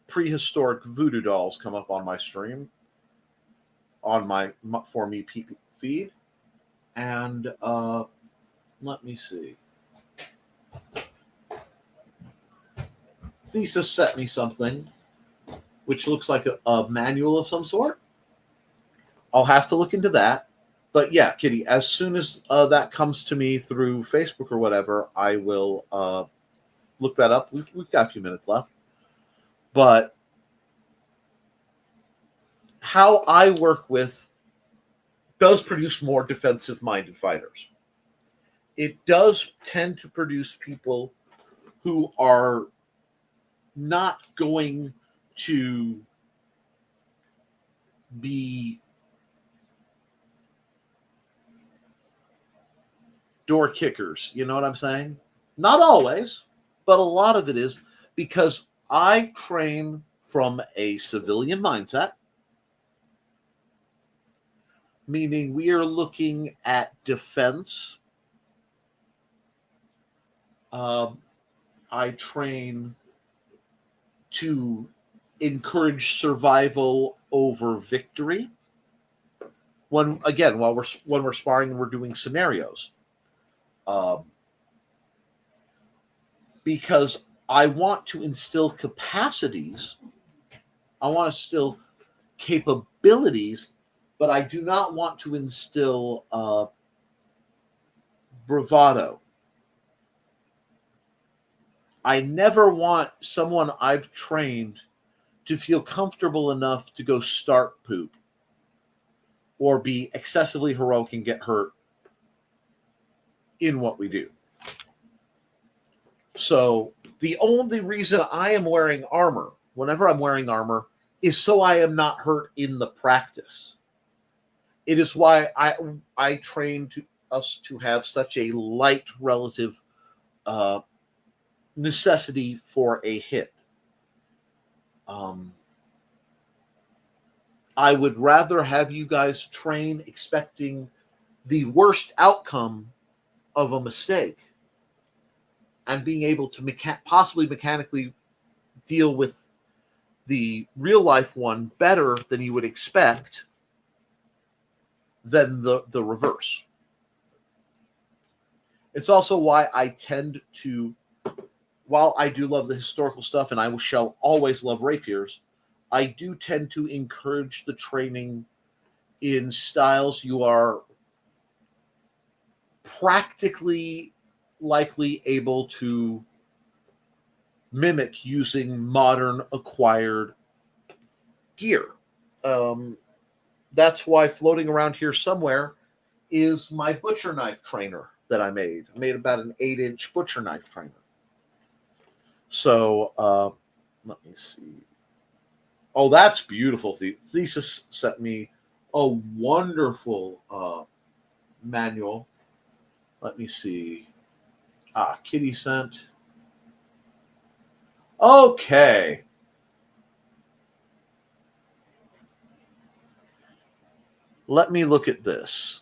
prehistoric voodoo dolls come up on my stream, on my For Me feed. And let me see. Thesis sent me something which looks like a manual of some sort. I'll have to look into that. But yeah, Kitty, as soon as that comes to me through Facebook or whatever, I will look that up. We've got a few minutes left. But how I work with does produce more defensive-minded fighters. It does tend to produce people who are not going to be door kickers. You know what I'm saying? Not always, but a lot of it is because I train from a civilian mindset. meaning we are looking at defense. I train to encourage survival over victory. When we're sparring, we're doing scenarios, because I want to instill capacities. I want to instill capabilities, but I do not want to instill bravado. I never want someone I've trained to feel comfortable enough to go start poop or be excessively heroic and get hurt in what we do. So the only reason I am wearing armor, whenever I'm wearing armor, is so I am not hurt in the practice. It is why I train us to have such a light relative necessity for a hit. I would rather have you guys train expecting the worst outcome of a mistake and being able to possibly mechanically deal with the real life one better than you would expect than the reverse. It's also why I tend to, while I do love the historical stuff and I shall always love rapiers, I do tend to encourage the training in styles you are practically likely able to mimic using modern acquired gear. That's why floating around here somewhere is my butcher knife trainer that I made. I made about an 8-inch butcher knife trainer. So let me see. Oh, that's beautiful. Thesis sent me a wonderful manual. Let me see. Kitty sent. Okay. Let me look at this.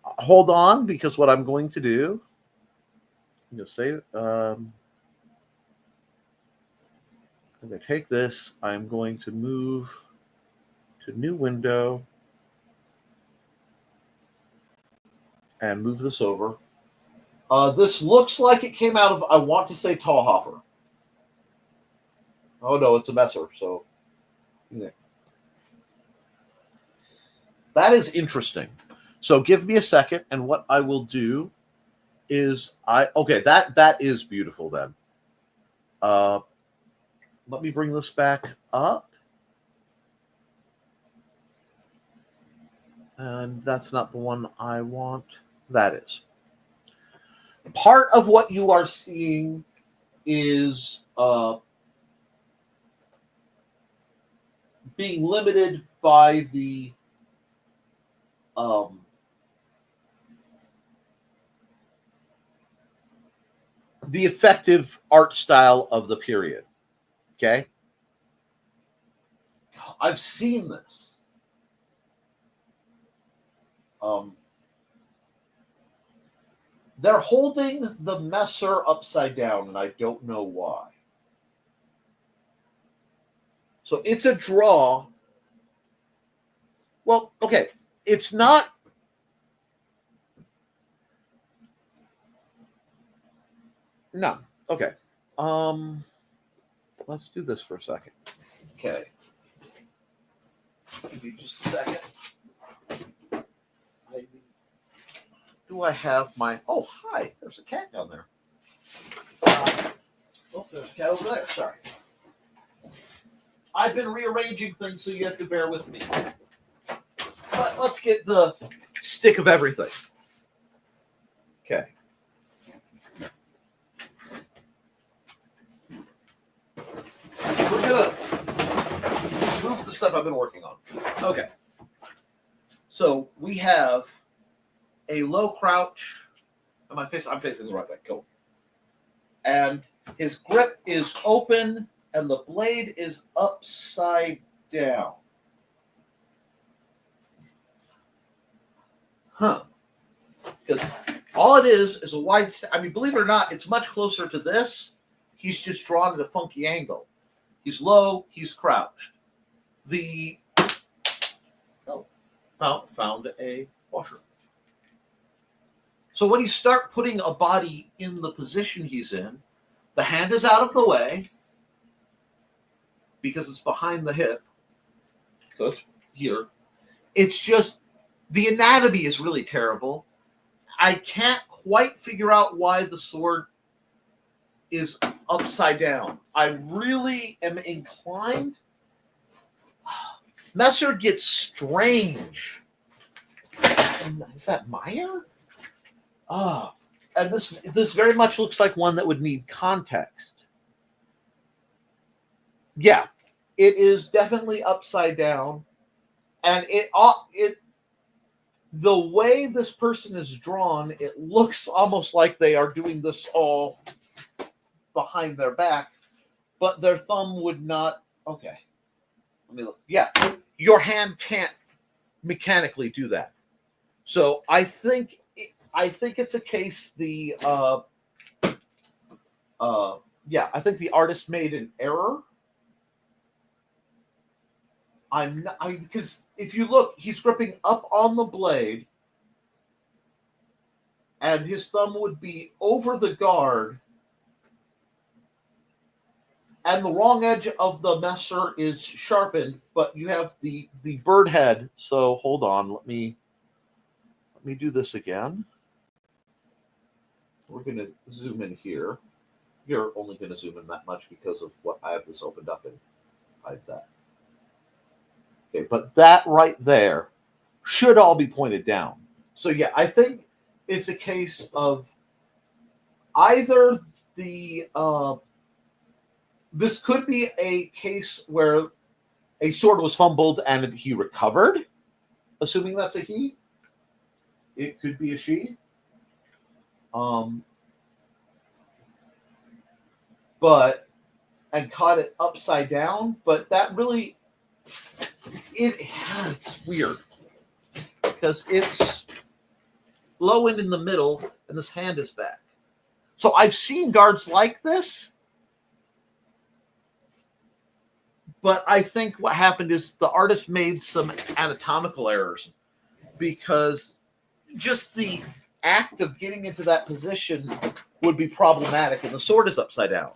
Hold on, because what I'm going to do, I'm going to save it. I'm going to take this. I'm going to move to new window and move this over. This looks like it came out of, I want to say, Tallhopper. Oh, no, it's a Messer. So, yeah. That is interesting. So give me a second, and what I will do is that is beautiful then. Let me bring this back up. And that's not the one I want. That is. Part of what you are seeing is being limited by the effective art style of the period. Okay? I've seen this. They're holding the Messer upside down, and I don't know why. So it's a draw. Well, okay. It's not. No. Okay. Let's do this for a second. Okay. Give me just a second. Do I have my... Oh, hi. There's a cat down there. There's a cat over there. Sorry. I've been rearranging things, so you have to bear with me. But let's get the stick of everything. Okay. We're going to move the stuff I've been working on. Okay. So we have a low crouch. I'm facing the right way. Cool. And his grip is open, and the blade is upside down. Huh. Because all it is a wide... I mean, believe it or not, it's much closer to this. He's just drawn at a funky angle. He's low. He's crouched. Found a washer. So when you start putting a body in the position he's in, the hand is out of the way because it's behind the hip. So it's here. It's just, the anatomy is really terrible. I can't quite figure out why the sword is upside down. I really am inclined. Messer gets strange. Is that Meyer? And this very much looks like one that would need context. Yeah, it is definitely upside down, and the way this person is drawn, it looks almost like they are doing this all behind their back, but their thumb would not. Okay, let me look. Yeah, your hand can't mechanically do that. So I think it's a case I think the artist made an error. Because if you look, he's gripping up on the blade, and his thumb would be over the guard, and the wrong edge of the messer is sharpened, but you have the bird head. So hold on, let me do this again. We're going to zoom in here. You're only going to zoom in that much because of what I have this opened up and hide that. Okay, but that right there should all be pointed down. So yeah, I think it's a case of either this could be a case where a sword was fumbled and he recovered, assuming that's a he. It could be a she. And caught it upside down, but that really, it's weird because it's low end in the middle and this hand is back. So I've seen guards like this, but I think what happened is the artist made some anatomical errors because just the act of getting into that position would be problematic, and the sword is upside down.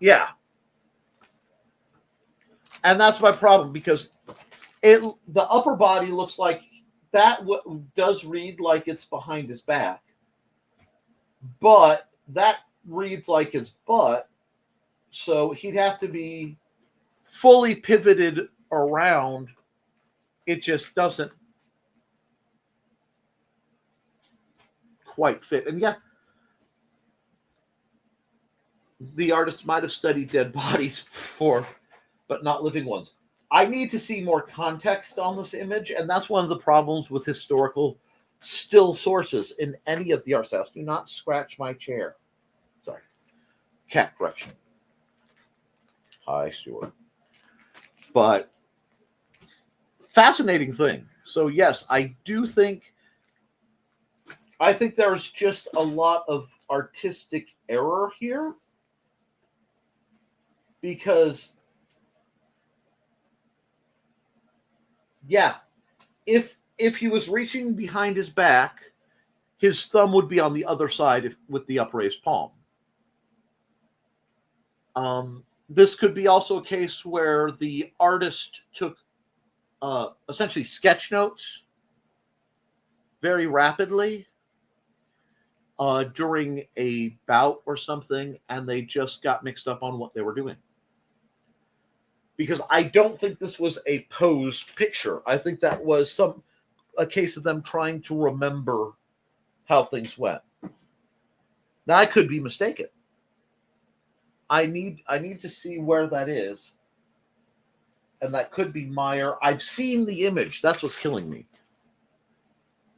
Yeah. And that's my problem, because the upper body looks like that does read like it's behind his back, but that reads like his butt, so he'd have to be fully pivoted around. It just doesn't quite fit. And yeah, the artist might have studied dead bodies before, but not living ones. I need to see more context on this image, and that's one of the problems with historical still sources in any of the art styles. Do not scratch my chair. Sorry. Cat correction. Hi, Stuart. But fascinating thing. So yes, I think there's just a lot of artistic error here, because yeah, if he was reaching behind his back, his thumb would be on the other side with the upraised palm. This could be also a case where the artist took essentially sketch notes very rapidly during a bout or something, and they just got mixed up on what they were doing. Because I don't think this was a posed picture. I think that was a case of them trying to remember how things went. Now, I could be mistaken. I need to see where that is. And that could be Meyer. I've seen the image. That's what's killing me.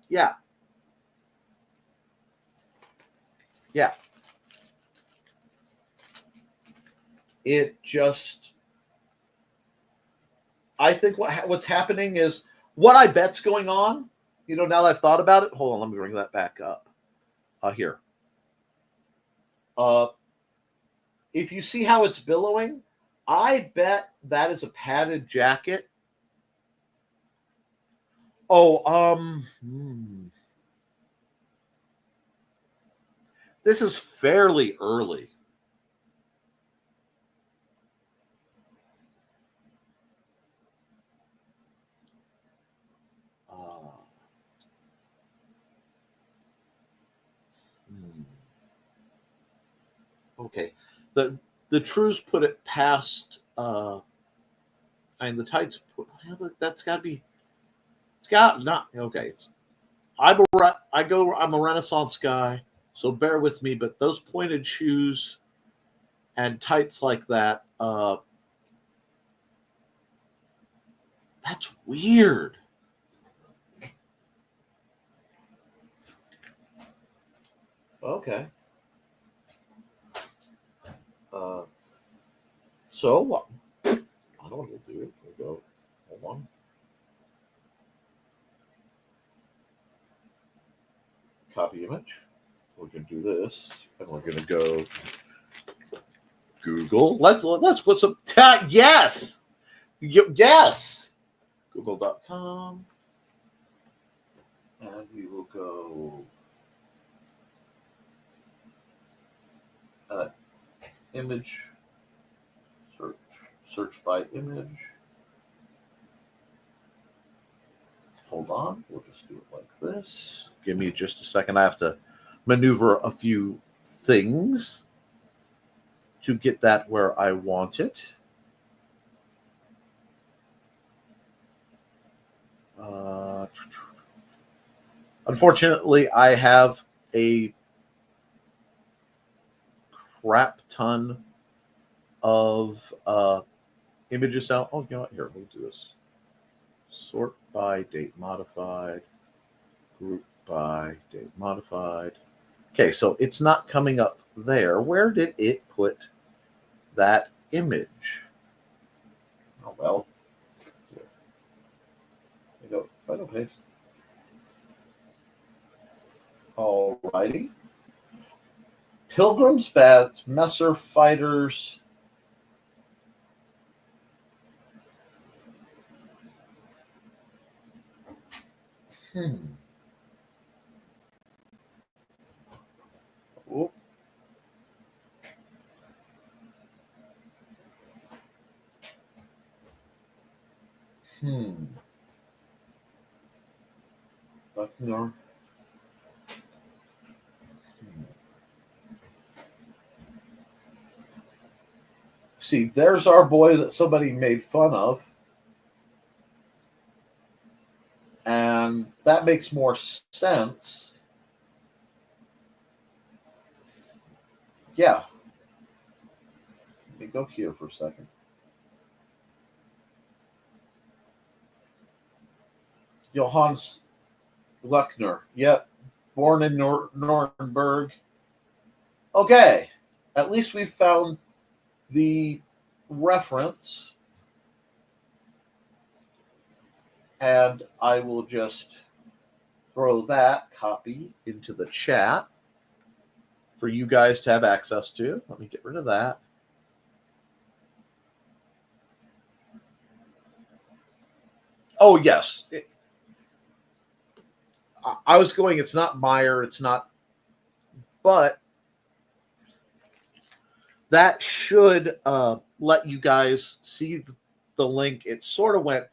Yeah. Yeah. It just... I think what's happening is What I bet's going on, now that I've thought about it, hold on, let me bring that back up. Here. If you see how it's billowing, I bet that is a padded jacket. This is fairly early. Okay. The Trues put it past and the Tights put that's gotta be it's got not okay. I'm a Renaissance guy, so bear with me, but those pointed shoes and tights like that, that's weird. Okay. So what? I don't know what we'll do. We'll go. Hold on. Copy image. We're gonna do this, and we're gonna go Google. Let's put some. Yes. Yes. Google.com, and we will go image search by image. Hold on, we'll just do it like this. Give me just a second. I have to maneuver a few things to get that where I want it. Unfortunately, I have a crap ton of images now. Oh, you know what? Here, we'll do this. Sort by date modified, group by date modified. Okay, so it's not coming up there. Where did it put that image? Oh, well. Here we go. Final paste. All righty. Pilgrims, Bats, Messer, Fighters. Oh. Buckner. See, there's our boy that somebody made fun of. And that makes more sense. Yeah. Let me go here for a second. Johannes Lechner. Yep. Born in Nuremberg. Okay. At least we found the reference. And I will just throw that copy into the chat for you guys to have access to. Let me get rid of that. Oh, yes. I was going, it's not Meyer, it's not, but that should let you guys see the link. It sort of went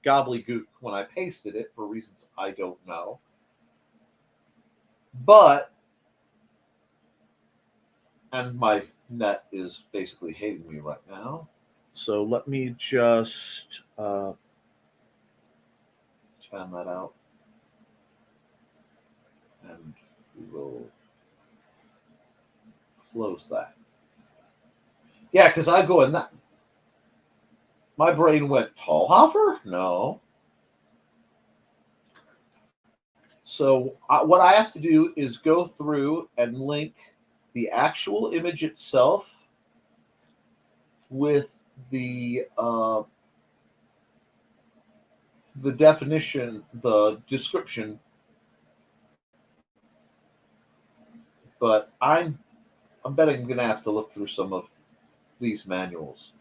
gobbledygook when I pasted it for reasons I don't know. But, and my net is basically hating me right now. So let me just fan that out. And we will close that. Yeah, because I go in that. My brain went, Tallhofer? No. So what I have to do is go through and link the actual image itself with the the definition, the description, but I'm betting I'm going to have to look through some of these manuals.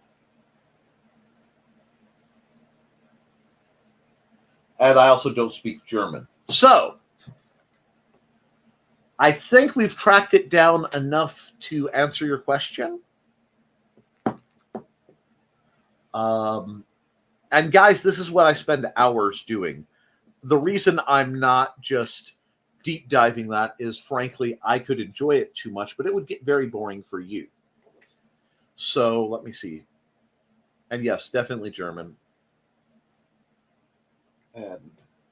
And I also don't speak German. So, I think we've tracked it down enough to answer your question. And guys, this is what I spend hours doing. The reason I'm not just deep diving that is, frankly, I could enjoy it too much, but it would get very boring for you. So let me see. And yes, definitely German. And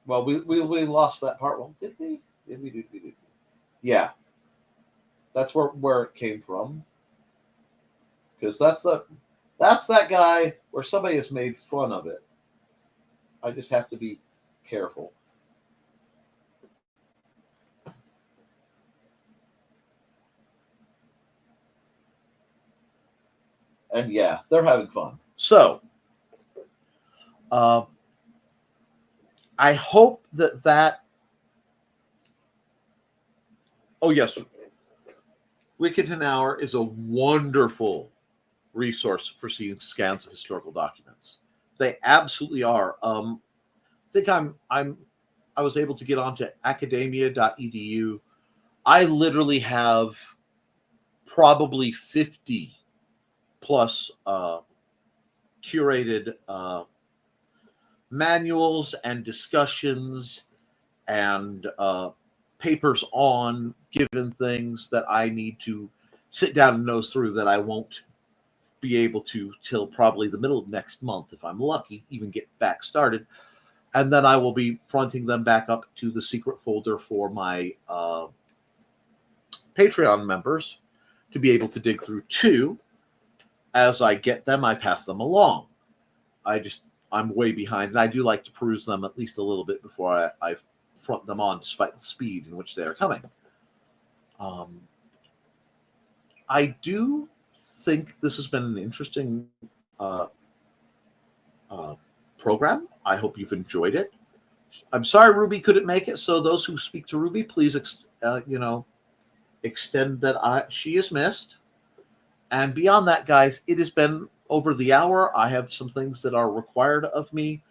well, we lost that part. Well, did we? Did we? Yeah, that's where it came from. Because that's that guy where somebody has made fun of it. I just have to be careful. And yeah, they're having fun. So, I hope that. Oh yes, Wikiton Hour is a wonderful resource for seeing scans of historical documents. They absolutely are. I think I was able to get onto academia.edu. I literally have probably 50 plus curated manuals and discussions and papers on given things that I need to sit down and nose through that I won't be able to till probably the middle of next month, if I'm lucky, even get back started. And then I will be fronting them back up to the secret folder for my Patreon members to be able to dig through too. As I get them, I pass them along. I'm way behind, and I do like to peruse them at least a little bit before I front them on, despite the speed in which they are coming. I do think this has been an interesting program. I hope you've enjoyed it. I'm sorry Ruby couldn't make it, so those who speak to Ruby, please extend that she is missed. And beyond that, guys, it has been over the hour. I have some things that are required of me,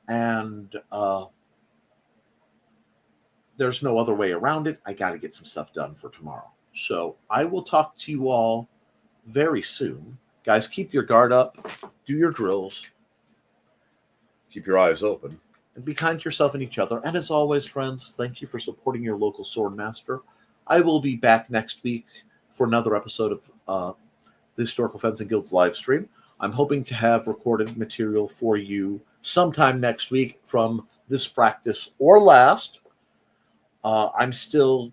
and there's no other way around it. I got to get some stuff done for tomorrow. So I will talk to you all very soon. Guys, keep your guard up. Do your drills. Keep your eyes open. And be kind to yourself and each other. And as always, friends, thank you for supporting your local sword master. I will be back next week for another episode of the Historical Fencing Guild's live stream. I'm hoping to have recorded material for you sometime next week from this practice or last. I'm still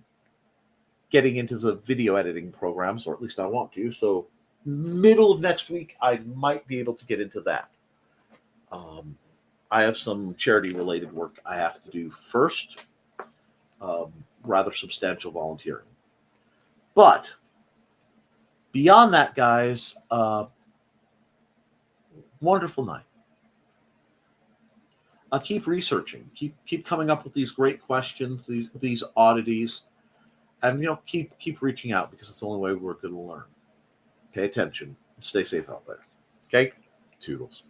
getting into the video editing programs, or at least I want to. So middle of next week, I might be able to get into that. I have some charity-related work I have to do first. Rather substantial volunteering. But beyond that, guys, wonderful night. Keep researching. Keep coming up with these great questions, these oddities, and keep reaching out, because it's the only way we're going to learn. Pay attention and stay safe out there. Okay? Toodles.